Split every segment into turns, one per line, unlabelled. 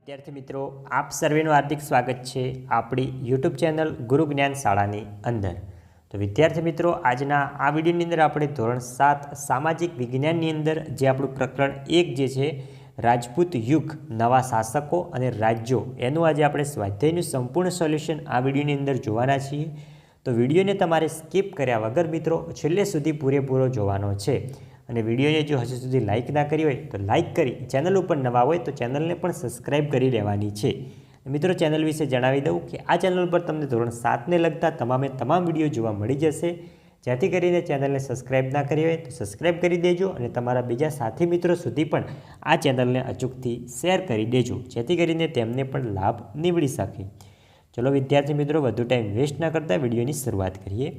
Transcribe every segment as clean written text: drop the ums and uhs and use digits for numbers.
विद्यार्थी मित्रों आप सर्वेનું हार्दिक स्वागत है आपणी यूट्यूब चैनल गुरु ज्ञान शाळानी अंदर। तो विद्यार्थी मित्रों आजना आ विडियोनी अंदर आपणे धोरण 7 सामाजिक विज्ञाननी अंदर जे आपणुं प्रकरण 1 जे छे राजपूत युग नवा शासको अने राज्यों एनुं आज आपणे स्वाध्यायनुं संपूर्ण सोल्यूशन आ विडियोनी अंदर जोवाना छीए। तो विडियोने तमारे स्कीप कर्या वगर मित्रों छेल्ले सुधी पूरेपूरो जोवानो छे અને વિડીયોને જો હજુ સુધી લાઇક ના કરી હોય તો લાઇક કરી ચેનલ ઉપર નવા હોય તો ચેનલને પણ સબસ્ક્રાઇબ કરી લેવાની છે। મિત્રો ચેનલ વિશે જણાવી દઉં કે આ ચેનલ પર તમને ધોરણ 7ને લગતા તમામ વિડીયો જોવા મળી જશે। જેથી કરીને ચેનલને સબસ્ક્રાઇબ ના કરી હોય તો સબસ્ક્રાઇબ કરી દેજો અને તમારા બીજા સાથી મિત્રો સુધી પણ આ ચેનલને અચૂકથી શેર કરી દેજો જેથી કરીને તેમને પણ લાભ નીવડી શકે। ચલો વિદ્યાર્થી મિત્રો વધુ ટાઈમ વેસ્ટ ના કરતા વિડીયોની શરૂઆત કરીએ।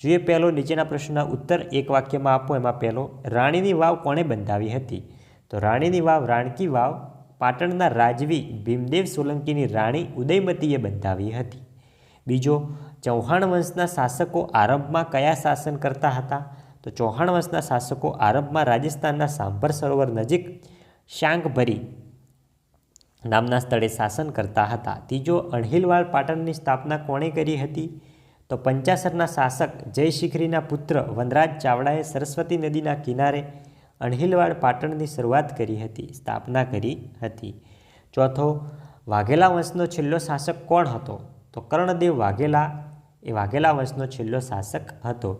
જોઈએ પહેલો નીચેના પ્રશ્નના ઉત્તર એક વાક્યમાં આપો। એમાં પહેલો રાણીની વાવ કોણે બંધાવી હતી? તો રાણીની વાવ રાણકી વાવ પાટણના રાજવી ભીમદેવ સોલંકીની રાણી ઉદયમતીએ બંધાવી હતી। બીજો ચૌહાણ વંશના શાસકો આરંભમાં કયા શાસન કરતા હતા? તો ચૌહાણ વંશના શાસકો આરંભમાં રાજસ્થાનના સાંભર સરોવર નજીક શાંગભરી નામના સ્થળે શાસન કરતા હતા। ત્રીજો અણહિલવાડ પાટણની સ્થાપના કોણે કરી હતી? तो पंचासरना शासक जयशिखरीना पुत्र वनराज चावड़ाए सरस्वती नदीना किनारे अणहिलवाड़ पाटणनी शुरुआत करी हती, स्थापना करी हती। चौथो वाघेला वंशनो छेल्लो शासक कोण हतो? तो कर्णदेव वाघेला ए वाघेला वंशनो छेल्लो शासक हतो।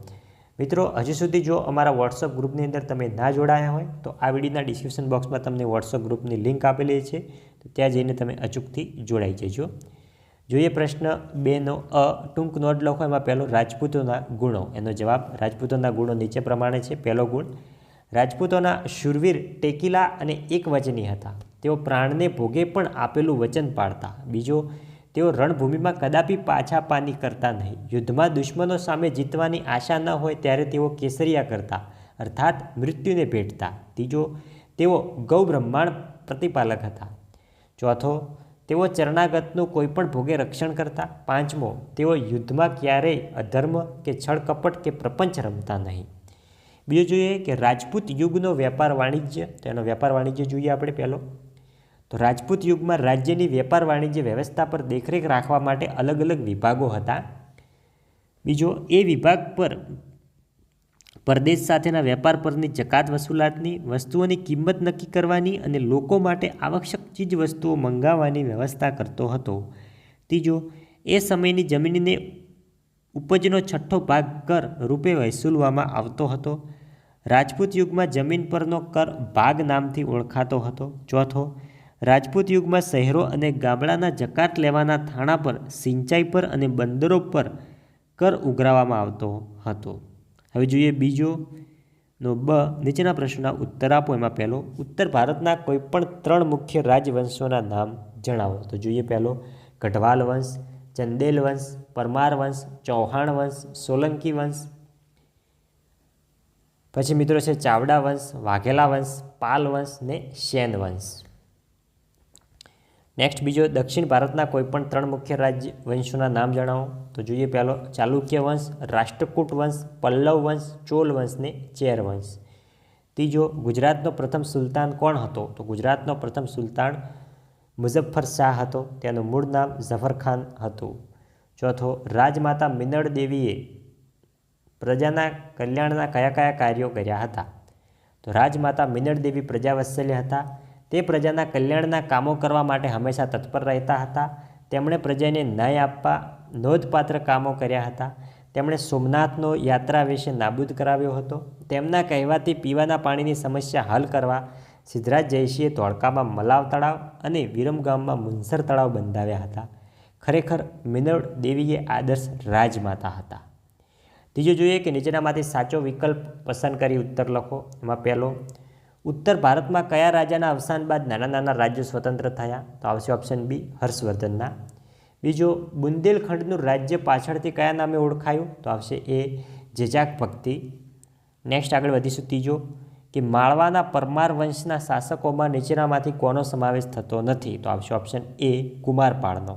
मित्रों हजू सुधी जो अमारा वॉट्सअप ग्रुपनी अंदर तमे ना जोड़ाया होय तो आ विडियोना डिस्क्रिप्शन बॉक्स में तमने वॉट्सअप ग्रुपनी लिंक आपेली छे, तो त्यां जईने तमे अचूकथी जोड़ाई जजो। જોઈએ પ્રશ્ન 2નો અ ટૂંક નોટ લખો। એમાં પહેલો રાજપૂતોના ગુણો, એનો જવાબ રાજપૂતોના ગુણો નીચે પ્રમાણે છે। પહેલો ગુણ રાજપૂતોના શૂરવીર ટેકીલા અને એકવચની હતા, તેઓ પ્રાણને ભોગે પણ આપેલું વચન પાળતા। બીજો તેઓ રણભૂમિમાં કદાપી પાછા પાની કરતા નહીં, યુદ્ધમાં દુશ્મનો સામે જીતવાની આશા ન હોય ત્યારે તેઓ કેસરિયા કરતા અર્થાત મૃત્યુને ભેટતા। ત્રીજો તેઓ ગૌ બ્રહ્માંડ પ્રતિપાલક હતા। ચોથો તેઓ ચરણાગતનું કોઈપણ ભોગે રક્ષણ કરતા। પાંચમો તેઓ યુદ્ધમાં ક્યારેય અધર્મ કે છળ કપટ કે પ્રપંચ રમતા નહીં। બીજો જોઈએ કે રાજપૂત યુગનો વેપાર વાણિજ્ય, તો એનો વેપાર વાણિજ્ય જોઈએ આપણે પહેલો। તો રાજપૂત યુગમાં રાજ્યની વેપાર વાણિજ્ય વ્યવસ્થા પર દેખરેખ રાખવા માટે અલગ અલગ વિભાગો હતા। બીજો એ વિભાગ પર પરદેશ સાથેના વેપાર પરની જકાત વસૂલાતની, વસ્તુઓની કિંમત નક્કી કરવાની અને લોકો માટે આવશ્યક ચીજ વસ્તુઓ મંગાવવાની વ્યવસ્થા કરતો હતો। ત્રીજો એ સમયની જમીનને ઉપજનો છઠ્ઠો ભાગ કર રૂપે વસૂલવામાં આવતો હતો। રાજપૂત યુગમાં જમીન પરનો કર ભાગ નામથી ઓળખાતો હતો। ચોથો રાજપૂત યુગમાં શહેરો અને ગામડાના જકાત લેવાના થાણા પર, સિંચાઈ પર અને બંદરો પર કર ઉઘરાવવામાં આવતો હતો। હવે જોઈએ બીજોનો બ નીચેના પ્રશ્નના ઉત્તર આપો। એમાં પહેલો ઉત્તર ભારતના કોઈપણ 3 મુખ્ય રાજવંશોના નામ જણાવો। તો જોઈએ પહેલો ગઢવાલ વંશ, ચંદેલ વંશ, પરમાર વંશ, ચૌહાણ વંશ, સોલંકી વંશ। પછી મિત્રો છે ચાવડા વંશ, વાઘેલા વંશ, પાલ વંશ ને સેન વંશ। નેક્સ્ટ બીજો દક્ષિણ ભારતના કોઈપણ 3 મુખ્ય રાજવંશોના નામ જણાવો। તો જોઈએ પહેલો ચાલુક્ય વંશ, રાષ્ટ્રકૂટ વંશ, પલ્લવ વંશ, ચોલ વંશ ને ચેર વંશ। ત્રીજો ગુજરાતનો પ્રથમ સુલતાન કોણ હતો? તો ગુજરાતનો પ્રથમ સુલતાન મુઝફ્ફર શાહ હતો, તેનું મૂળ નામ ઝફરખાન હતું। ચોથો રાજમાતા મિનળ દેવીએ પ્રજાના કલ્યાણના કયા કયા કાર્યો કર્યા હતા? તો રાજમાતા મિનળ દેવી પ્રજાવત્સલ્ય હતા, તે પ્રજાના કલ્યાણના કામો કરવા માટે હંમેશા તત્પર રહેતા હતા। તેમણે પ્રજાને ન્યાય આપવા નોંધપાત્ર કામો કર્યા હતા। તેમણે સોમનાથનો યાત્રા વિશે નાબૂદ કરાવ્યો હતો। તેમના કહેવાથી પીવાના પાણીની સમસ્યા હલ કરવા સિદ્ધરાજ જયસિંહે ધોળકામાં મલાવ તળાવ અને વિરમગામમાં મુનસર તળાવ બંધાવ્યા હતા। ખરેખર મિનળ દેવીએ આદર્શ રાજમાતા હતા। ત્રીજો જોઈએ કે નીચેનામાંથી સાચો વિકલ્પ પસંદ કરી ઉત્તર લખો। એમાં પહેલો उत्तर भारत में कया राजाना अवसान बाद नाना नाना राज्यों स्वतंत्र थया? तो आवशे ऑप्शन बी हर्षवर्धनना। बीजो बुंदेलखंडनु राज्य पाछळथी कया नामे ओळखायुं? तो आवशे ए जेजाक भक्ति। नेक्स्ट आगळ वधीशुं। तीजो कि माळवाना परमार वंशना शासकोमां नीचेनामांथी कोनो समावेश थतो नथी? तो आवशे ऑप्शन ए कुमारपाळनो,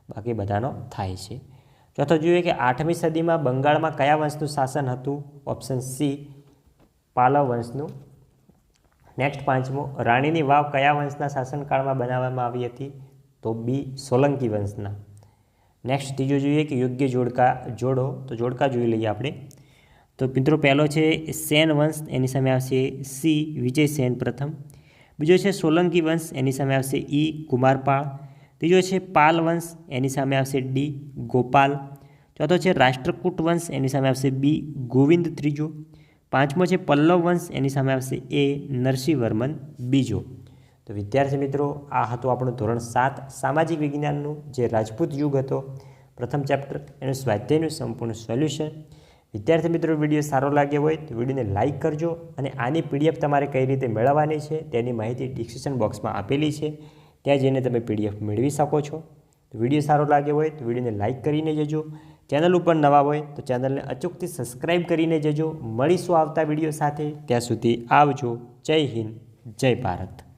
बाकी बधानो थाय छे। चौथो जोईए कि 8મી સદીમાં બંગાળમાં કયા વંશનું શાસન હતું? ઓપ્શન સી પાલવ વંશનું। નેક્સ્ટ 5મો, રાણીની વાવ કયા વંશના શાસનકાળમાં બનાવવામાં આવી હતી? તો બી સોલંકી વંશના. નેક્સ્ટ ત્રીજો જોઈએ કે યોગ્ય જોડો, તો જોડકા જોઈ લઈએ આપણે. તો મિત્રો પહેલો છે સેન વંશ, એની સામે આવશે સી વિજયસેન પ્રથમ. બીજો છે સોલંકી વંશ, એની સામે આવશે ઈ કુમારપાળ. ત્રીજો છે પાલ વંશ, એની સામે આવશે ડી ગોપાલ. ચોથો છે રાષ્ટ્રકૂટ વંશ, એની સામે આવશે બી ગોવિંદ ત્રીજો. 5મો છે પલ્લવ વંશ, એની સામે આવશે એ નરસિંહવર્મન બીજો. તો વિદ્યાર્થી મિત્રો, આ હતું આપણું ધોરણ 7 સામાજિક વિજ્ઞાનનું જે રાજપૂત યુગ હતો પ્રથમ ચેપ્ટર, એનું સ્વાધ્યાયનું સંપૂર્ણ સોલ્યુશન. વિદ્યાર્થી મિત્રો, વિડીયો સારો લાગ્યો હોય તો વિડીયોને લાઇક કરજો અને આની પીડીએફ તમારે કઈ રીતે મેળવવાની છે તેની માહિતી ડિસ્ક્રિપ્શન બોક્સમાં આપેલી છે, ત્યાં જઈને તમે પીડીએફ મેળવી શકો છો. તો વિડીયો સારો લાગ્યો હોય તો વિડીયોને લાઇક કરીને જજો. ચેનલ ઉપર નવા હોય તો ચેનલને અચૂકથી સબસ્ક્રાઈબ કરીને જજો. મળીશું આવતા વિડીયો સાથે. ત્યાં સુધી આવજો. જય હિન્દ, જય ભારત.